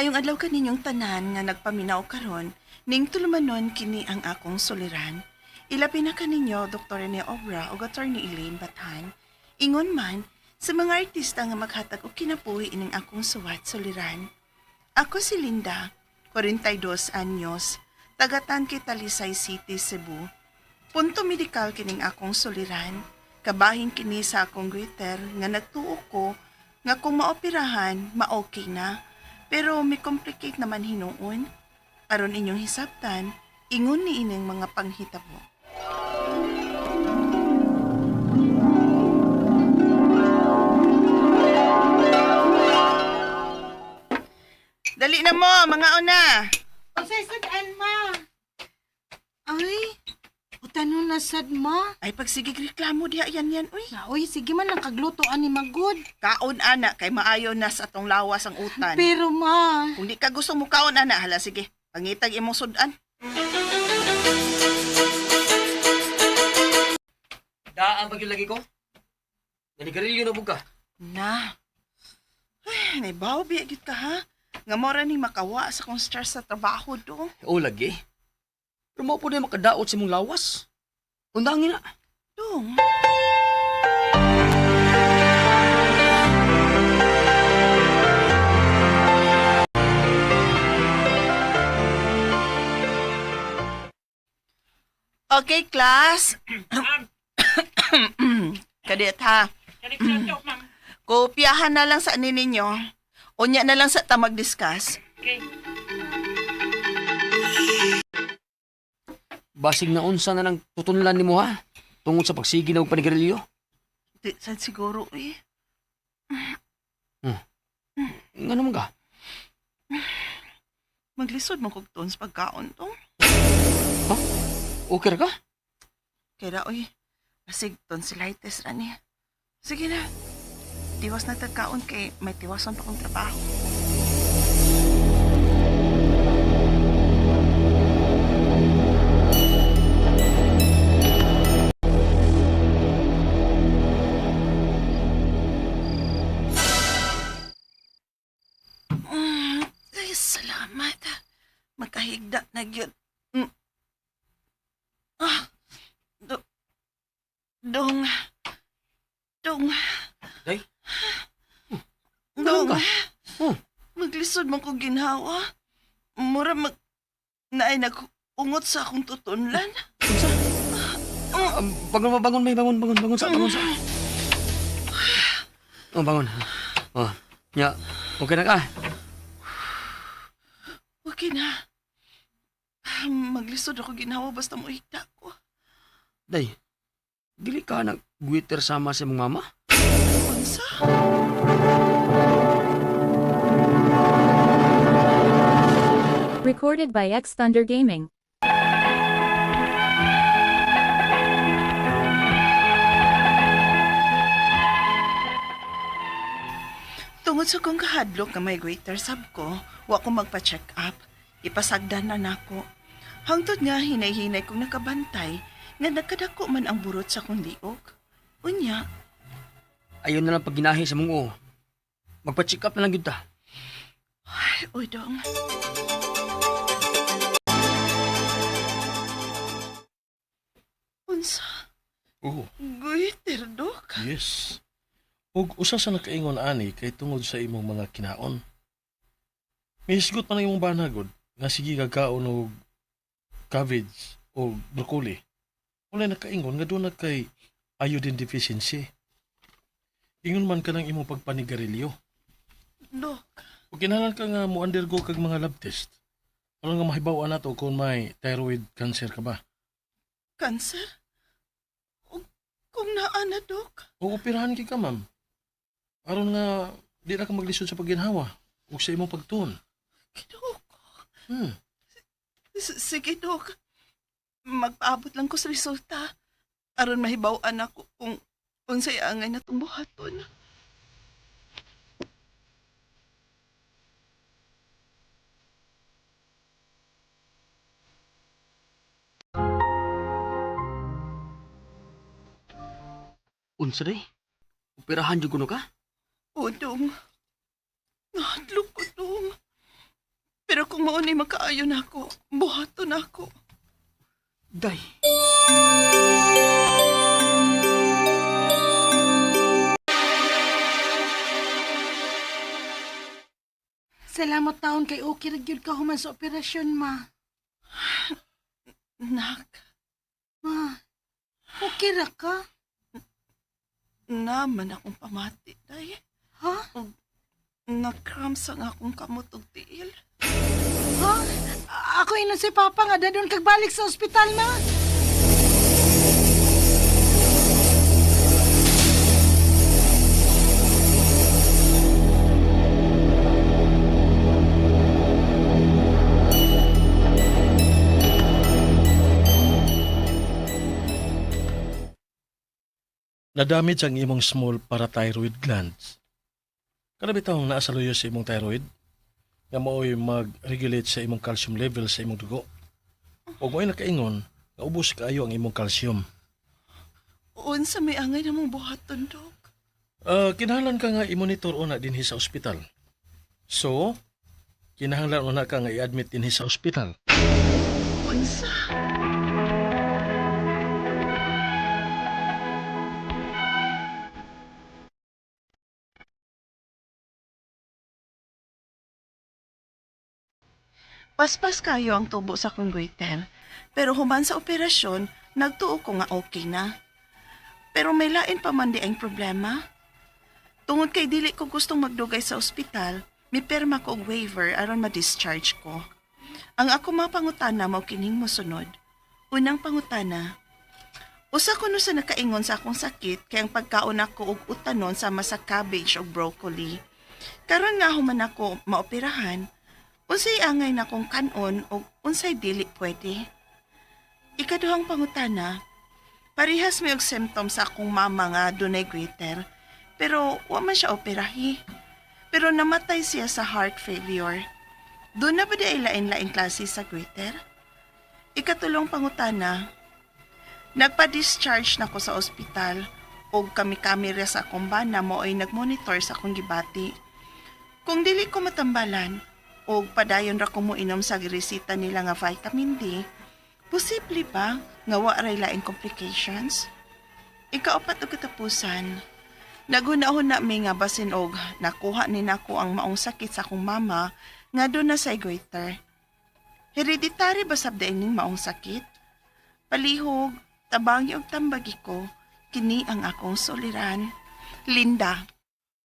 Maayong adlaw kaninyong tanan nga nagpaminaw karon, ning tulumanon kini ang akong suliran. Ilabi na kaninyo Dr. Rene Obra o Attorney Elaine Batan. Ingon man sa mga artista nga maghatag og kinabuhi ining akong suwat suliran. Ako si Linda, 42 anyos, tagatan kay Talisay City, Cebu. Punto medikal kining akong suliran. Kabahin kini sa akong greeter nga nagtuo ko nga kung maoperahan, ma-okay na. Pero may complicate naman hinuon. Aron inyong hisabtan, ingon ni ining mga panghitabo. Dali na mo, mga una! Unsay sad-an ma? Ay, utanon na sad ma. Ay, pagsigig reklamo diha yan, uy. Uy, sige man lang kaglutoan ni Magod. Kaon, ana, kay maayo na sa atong lawas ang utan. Pero ma, Kung di ka gusto mo kaon, ana, hala, sige. Pangitag imong sudan. Daan pag yung lagi ko? Nanigarilyo na buka. Na. Ay, naibaw, biyagit ka, ha? Nga mora ni makawa sa kong stress sa trabaho do. Oo lagi. Pero mo po na makadaot sa mong lawas. Undangin na. Dong. Okay, class. Kadit ha. Kopyahan na lang sa ani ninyo. Unya na lang sa tamag discuss. Basig na unsa na ng tutunlan ni mo ha? Tungod sa pagsigi na panigarilyo. Di sad siguro eh. Nga naman ka? Maglisod mo kog ton sa pagkaon to. Okay ra ka? Kaya oy, basig tonsillitis ra ni. Sige na. Tiwas na tagkaon kay may tiwason pa kong trabaho. Ay, salamat. Magkahigda na gyud. Dong. Dong. Day? Dong. ka? Oh. Maglisod man ko ginhawa. Mura naay nag-ungot sa akong tutunlan. Unsa? Bangon, may bangon sa. Oh, bangon. Oh, nya, okay na ka? Okay na. Maglisod ako ginhawa basta mo higda ko. Day, dili ka nag-guiter sama sa mong mama? Unsa? Recorded by X Thunder Gaming. Tungod sa kong kahadlok nga may greater sab ko, wa ko magpa-check up. Ipasagdan na nako. Hangtod nga hinay-hinay kong nakabantay nga nagkadako man ang burot sa kong liog. Unya, Ayun na lang pag ginahi sa mong o. Magpa-check up na lang yun ta. ay, uy dong. Unsa? Oo, Greater, dok? yes. Ug usa sa nakaingon ani kay tungod sa imong mga kinaon. May hisgot pa na imong banagod nga sige kakaon og cabbage o broccoli. Wala nakaingon nga doon na kay iodine deficiency. Ingon man ka ng imong pagpanigarilyo. Dok, Ug kinahanglan ka nga mo undergo kag mga lab test. Aron nga mahibaw-an nato kung may thyroid cancer ka ba. cancer? Kung naa na, dok? O operahan ka ma'am. Aron nga di na ka maglisod sa pagginhawa ug sa imong pagtuon. Dok, Hmm. sige, dok. Magpaabot lang ko sa resulta. Aron mahibaw-an ako kung unsay angay na itong buhaton. Unsa day? Operahan jud kuno ka? O, dong. Nahadlok ko, dong. Kung mauni makaayo na ako, buhato na ako. Day. Salamat taon kay okay ra gyud ka human sa operasyon, ma. Nak, Ma, okay ra ka? naman akong pamati, day. Ha? Nag-cramps ang akong kamot og tiil. Ha? Ako ino si Papa nga dadon kag balik sa ospital na. Nadamage ang imong small parathyroid glands. Kada bitawng naa sa luyo sa imong thyroid, nga mao'y mag-regulate sa imong calcium level sa imong dugo. O mo'y nakaingon, nga ubos kaayo ang imong calcium. Unsa may angay na mong buhaton, Dok? Kinahanglan ka nga i-monitor una dinhi sa ospital. So, kinahanglan una ka nga i-admit dinhi sa ospital. Unsa? Paspas kayo ang tubo sa kong goiter. Pero human sa operasyon, nagtuo ko nga okay na. Pero may lain pa man di ang problema. Tungod kay dili ko gustong magdugay sa ospital, may perma ko og waiver aron ma-discharge ko. Ang ako mga pangutana mao kining mosunod. Unang pangutana, usa ko no sa nakaingon sa akong sakit kay ang pagkaon ako og utanon sama sa cabbage o broccoli. Karon nga human ako maoperahan, unsay angay na kong kanon o unsay dili pwede. Ikaduhang pangutana, parehas may og symptoms sa akong mama nga dunay goiter, pero wa man siya operahi. Pero namatay siya sa heart failure. Doon na ba di ay lain-lain klase sa goiter? Ikatulong pangutana, nagpa-discharge na ko sa ospital o kami-kami sa akong bana mo ay nagmonitor sa akong gibati. Kung dili ko matambalan, o padayon ra ko mo inom sa resita nila nga vitamin D, posible ba nga wa ray laing complications? Ikaapat og katapusan, naghunahon na mi nga basin og nakuha ni nako ang maong sakit sa akong mama nga doon na sa goiter. Hereditary ba sabda ining maong sakit? Palihog, tabangi og tambagi ko, kini ang akong soliran. Linda.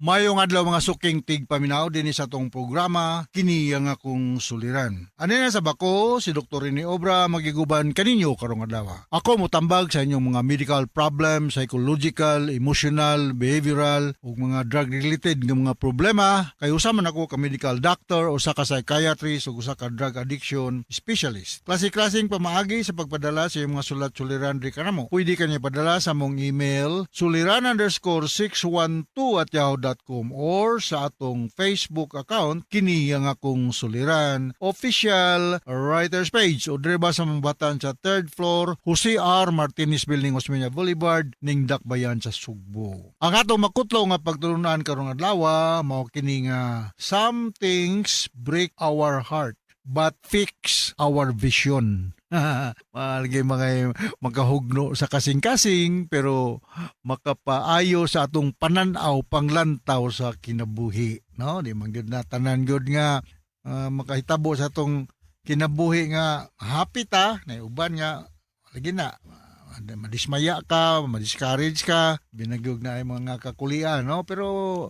Mayong adlaw mga suking tigpaminaw din sa tong programa, kini ang akong suliran. Ano na sa bako, si Dr. Rene Obra magiguban kaninyo karong adlaw. Ako motambag sa inyong mga medical problem, psychological, emotional, behavioral, ug mga drug-related nga mga problema. Kay usa man ako ka medical doctor, usa ka psychiatrist, ug usa ka drug addiction specialist. Klase-klaseng pamaagi sa pagpadala sa iyong mga sulat-suliran di kanamo. Pwede kanya padala sa mong email suliran_612@yahoo.com or sa atong Facebook account kini ang akong suliran official writers page o dreba sa mambatan sa 3rd floor Jose R. Martinez Building, Osmeña Boulevard, ning Dakbayan sa Sugbo. Ang atong makutlo nga pagtulunan karong adlaw mao kini nga some things break our heart but fix our vision. Malagay mga magkahugno sa kasing-kasing pero makapaayo sa atong pananaw panglantaw sa kinabuhi, no? Di man gyud na tanan gyud nga makahitabo sa atong kinabuhi nga happy ta, na uban nga lagi na madismaya ka, madiscourage ka, binagyog na ay mga kakulian, no? Pero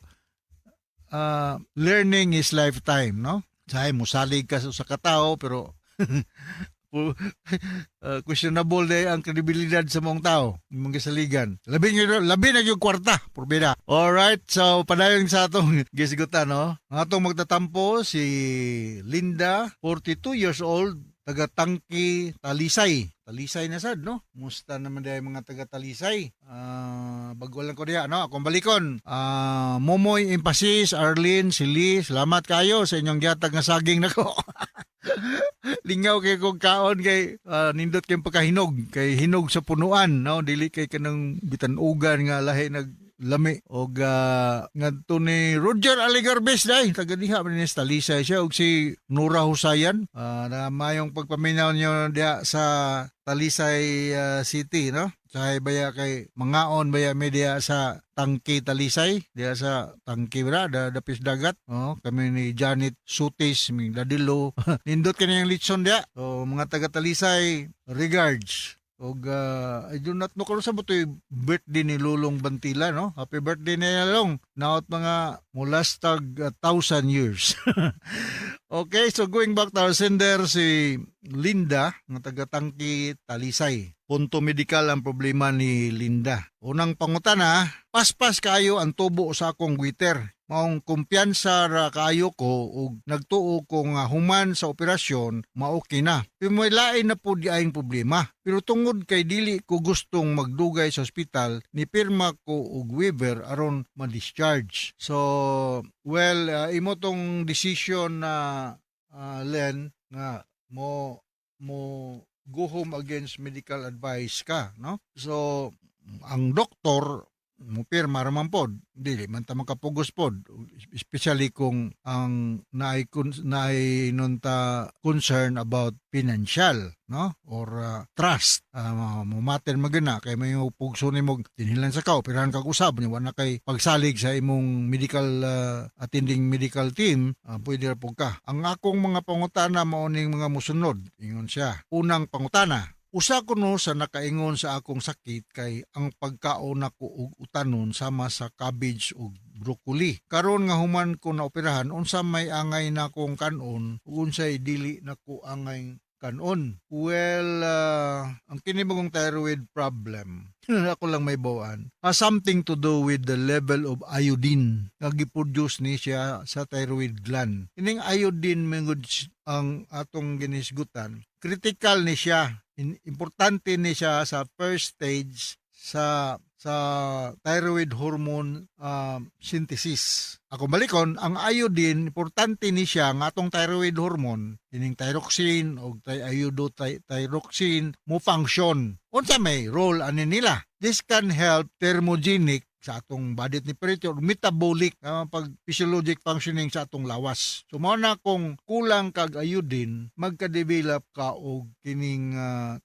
learning is lifetime, no? Say mo salig ka sa katao pero questionable day ang kredibilidad sa mong tao, mong kasaligan. Labi na yung kwarta, porbida. Alright, so padayon sa atong gisigutan, no? Ang atong magtatampo si Linda, 42 years old, taga Tangki, Talisay. Talisay na sad, no? Musta naman dahil mga taga Talisay. Bago lang ko diya, no? Akong balikon. Momoy Empasis, Arlene, Sili, salamat kayo sa inyong gihatag nga saging nako. Lingaw kay kong kaon kay nindot kay pagkahinog kay hinog sa punuan, no? Dili kay kanang bitanugan nga lahi lami og ngadto ni Roger Aligarbes dai taga diha man ni sa Talisay siya og si Nora Husayan na mayong pagpaminaw niyo diha sa Talisay City no. Sahay baya kay mangaon baya media sa Tangke Talisay, diya sa Tangke bra dapis dagat. Oh, kami ni Janet Sutis, mi Dadilo. Nindot kaniyang litson diya. So mga taga Talisay, regards. Og I do not know kung sa butoy birthday ni Lulong Bantila no. Happy birthday ni Lulong. Naot mga mulastag 1,000 years. Okay, so going back to our sender si Linda nga taga Tangke Talisay. Punto medikal ang problema ni Linda. Unang pangutana, paspas kayo ang tubo sa akong gwiter. Maong kumpiyansa ra kaayo ko ug nagtuo ko nga human sa operasyon maoki na. Pero may lain na po di ayong problema. Pero tungod kay dili ko gustong magdugay sa ospital, ni pirma ko og waiver aron ma-discharge. So, well, imo tong decision na Len nga mo go home against medical advice ka, no? So, ang doktor mo pirma raman pod, dili man ta makapugos pod, especially kung ang naay nunta concern about financial, no? Or trust. Mumaten magana kay may pugso nimo tinhilan sa ka operahan kag usab ni wala kay pagsalig sa imong medical attending medical team, pwede ra pug ka. Ang akong mga pangutana mao ning mga musunod, ingon siya. Unang pangutana, usa ko no sa nakaingon sa akong sakit kay ang pagkaon nako og utanon sama sa cabbage ug broccoli. Karon nga human ko na operahan unsa may angay na akong kanon ug unsay dili nako angay kanon. Well, ang kini mong thyroid problem ako lang may bawaan. Has something to do with the level of iodine nga giproduce ni siya sa thyroid gland. Ining iodine mengod ang atong ginisgutan. Critical ni siya. Importante ni siya sa first stage sa thyroid hormone synthesis. Ako balikon, ang iodine, importante ni siya nga atong thyroid hormone, ining thyroxine o iodothyroxine, mo function. Unsa may role ani nila? This can help thermogenic sa atong body temperature, metabolic, pag physiologic functioning sa atong lawas. So mao na kung kulang kag iodine, magka-develop ka og kining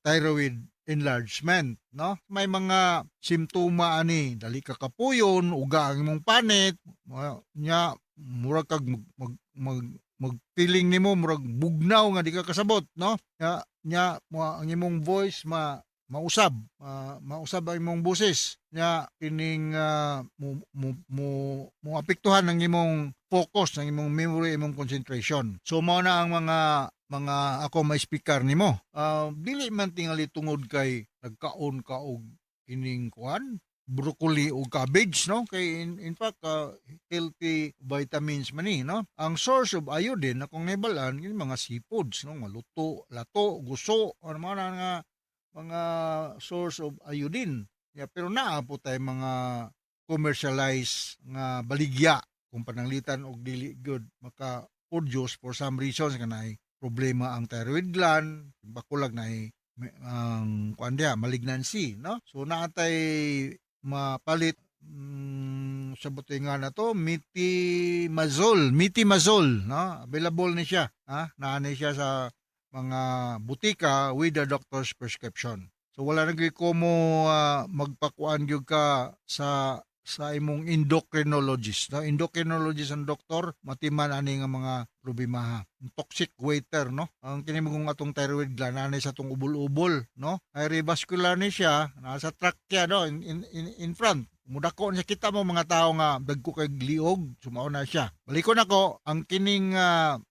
thyroid enlargement, no? May mga simptoma ani, dali ka kapuyon, uga ang imong panit, nya murag kag mag-feeling nimo murag bugnaw nga di ka kasabot, no? Nya ang imong voice mausab ang imong boses nya kining mo apektuhan ang imong focus, ang imong memory, imong concentration. So mao na ang mga ako may speaker nimo. Dili man tingali tungod kay nagkaon ka og kining kuan broccoli o cabbage, no? Kay in fact healthy vitamins man ni, no? Ang source of iodine akong nabalaan yung mga seafoods, no? Maluto, lato, guso, ano nga mga source of iodine. Yeah, pero naa po tayo mga commercialized nga baligya kung pananglitan og dili good maka-produce for some reasons kanay problema ang thyroid gland, bakulag na ang malignancy, no? So naatay mapalit sa butingan na to metimazole, no? Available ni siya, naanay siya sa mga butika with the doctor's prescription. So wala nagay ko mo magpakuan gyud ka sa imong endocrinologist, no? Endocrinologist ang doktor matiman ani nga mga problema. Toxic goiter, no? Ang kinimong atong thyroid gland anay sa atong ubol-ubol, no? Ay revascular ni siya, nasa trachea, no? In front. Mudako niya kita mo mga tao nga dagko kay liog, sumao na siya. Balikon ako, ang kining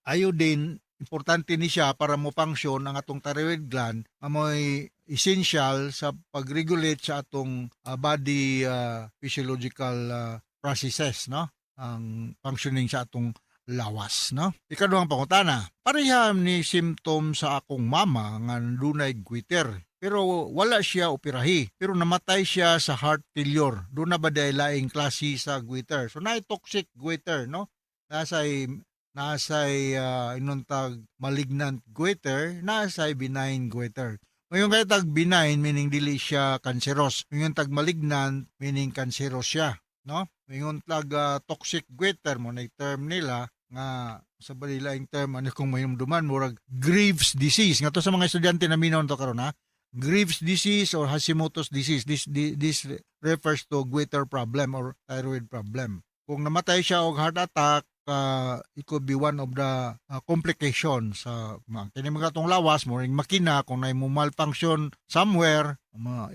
iodine importante ni siya para mo function ang atong thyroid gland, amoy essential sa pag-regulate sa atong body physiological processes, no? Ang functioning sa atong lawas, no? Ikaduhang pangutana, pareham ni symptom sa akong mama nga dunay goiter. Pero wala siya operahi. Pero namatay siya sa heart failure. Doon na ba dahil laing klase sa goiter? So na toxic goiter, no? Nasa'y inuntag malignant goiter, nasa'y benign goiter. Ngayon kaya tag benign, meaning dili siya cancerous. Ngayon tag malignant, meaning cancerous siya. no? Ingon tag toxic goiter mo na term nila nga sa balilaing term ano kung mayumduman murag Graves disease nga to sa mga estudyante na minaw to karon ha. Graves disease or Hashimoto's disease. This refers to goiter problem or thyroid problem. Kung namatay siya og heart attack, it could be one of the complications sa kini mga tong lawas mo ring makina kung nay mo malfunction somewhere,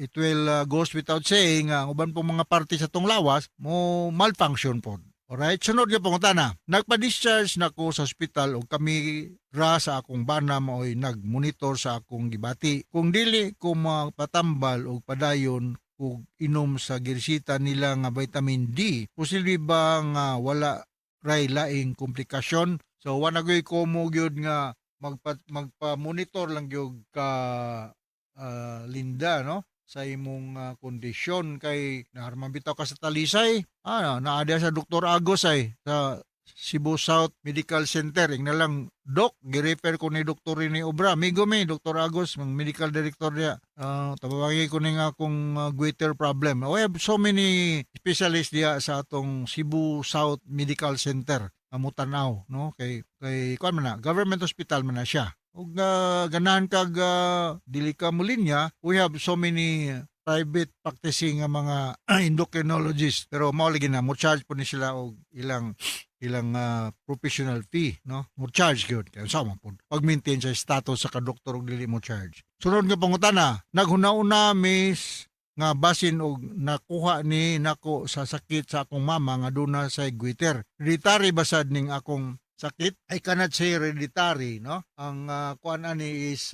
it will goes without saying ang uban pong mga parte sa tong lawas mo malfunction po. Alright, sunod nga pangutana. Nagpa-discharge na ko sa ospital o kami ra sa akong bana maoy nag-monitor sa akong gibati. Kung dili ko mapatambal o padayon kung inom sa girsita nila nga vitamin D, posible ba nga wala ray laing komplikasyon? So, wanagoy ko mo gyud nga magpa-monitor lang gyud ka Linda, no? Sa imong kondisyon kay naharman bitaw ka sa Talisay naada sa Dr. Agos ay sa Cebu South Medical Center ing na lang doc gi-refer ko ni Dr. Rene Obra amigo mi Dr. Agos ang medical director niya tabawagi ko ning akong goiter problem. We have so many specialists diya sa atong Cebu South Medical Center amutanaw no kay kuan man na government hospital man na siya. Ug ganahan kag dili ka mo linya, we have so many private practicing nga mga endocrinologists pero mao lagi na mo charge po ni sila og ilang professional fee no mo charge gyud kay sama po pag maintain sa status sa kadoktor og dili mo charge. Sunod nga pangutana, naghuna-una miss nga basin og nakuha ni nako sa sakit sa akong mama nga duna sa goiter. Hereditary basad ning akong sakit I cannot say hereditary no ang kuan ani is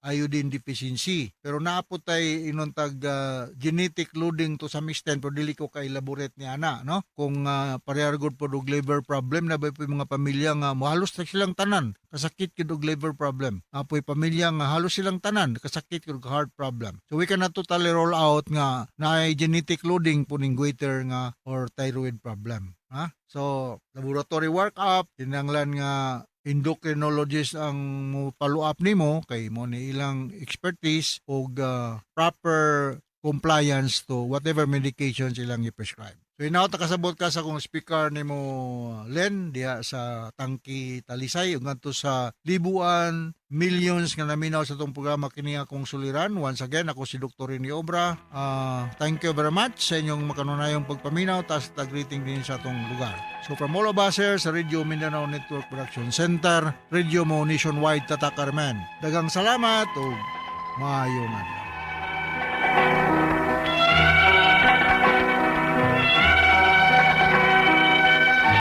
iodine deficiency pero naapot tay inontag genetic loading to some extent pero dili ko kay elaborate ni ana no kung parehar gud pod og liver problem na bay mga pamilya nga halos silang tanan kasakit kid og liver problem apoy pamilya nga halos silang tanan kasakit kid og heart problem so we cannot totally rule out nga naay genetic loading po ning goiter nga or thyroid problem so laboratory workup kinahanglan nga endocrinologist ang mo follow up nimo kay mo ni ilang expertise og proper compliance to whatever medications ilang i-prescribe. So inaw ta kasabot ka sa kung speaker nimo Len diha sa Tangki Talisay ug ngadto sa libuan millions nga naminaw sa tong programa kini akong suliran. Once again ako si Dr. Rene Obra. Thank you very much sa inyong makanunayong pagpaminaw tas tag-greeting din sa atong lugar. So from all of us here sa Radio Mindanao Network Production Center, Radio Mo Nationwide Tatak Armen. Daghang salamat ug maayong adlaw.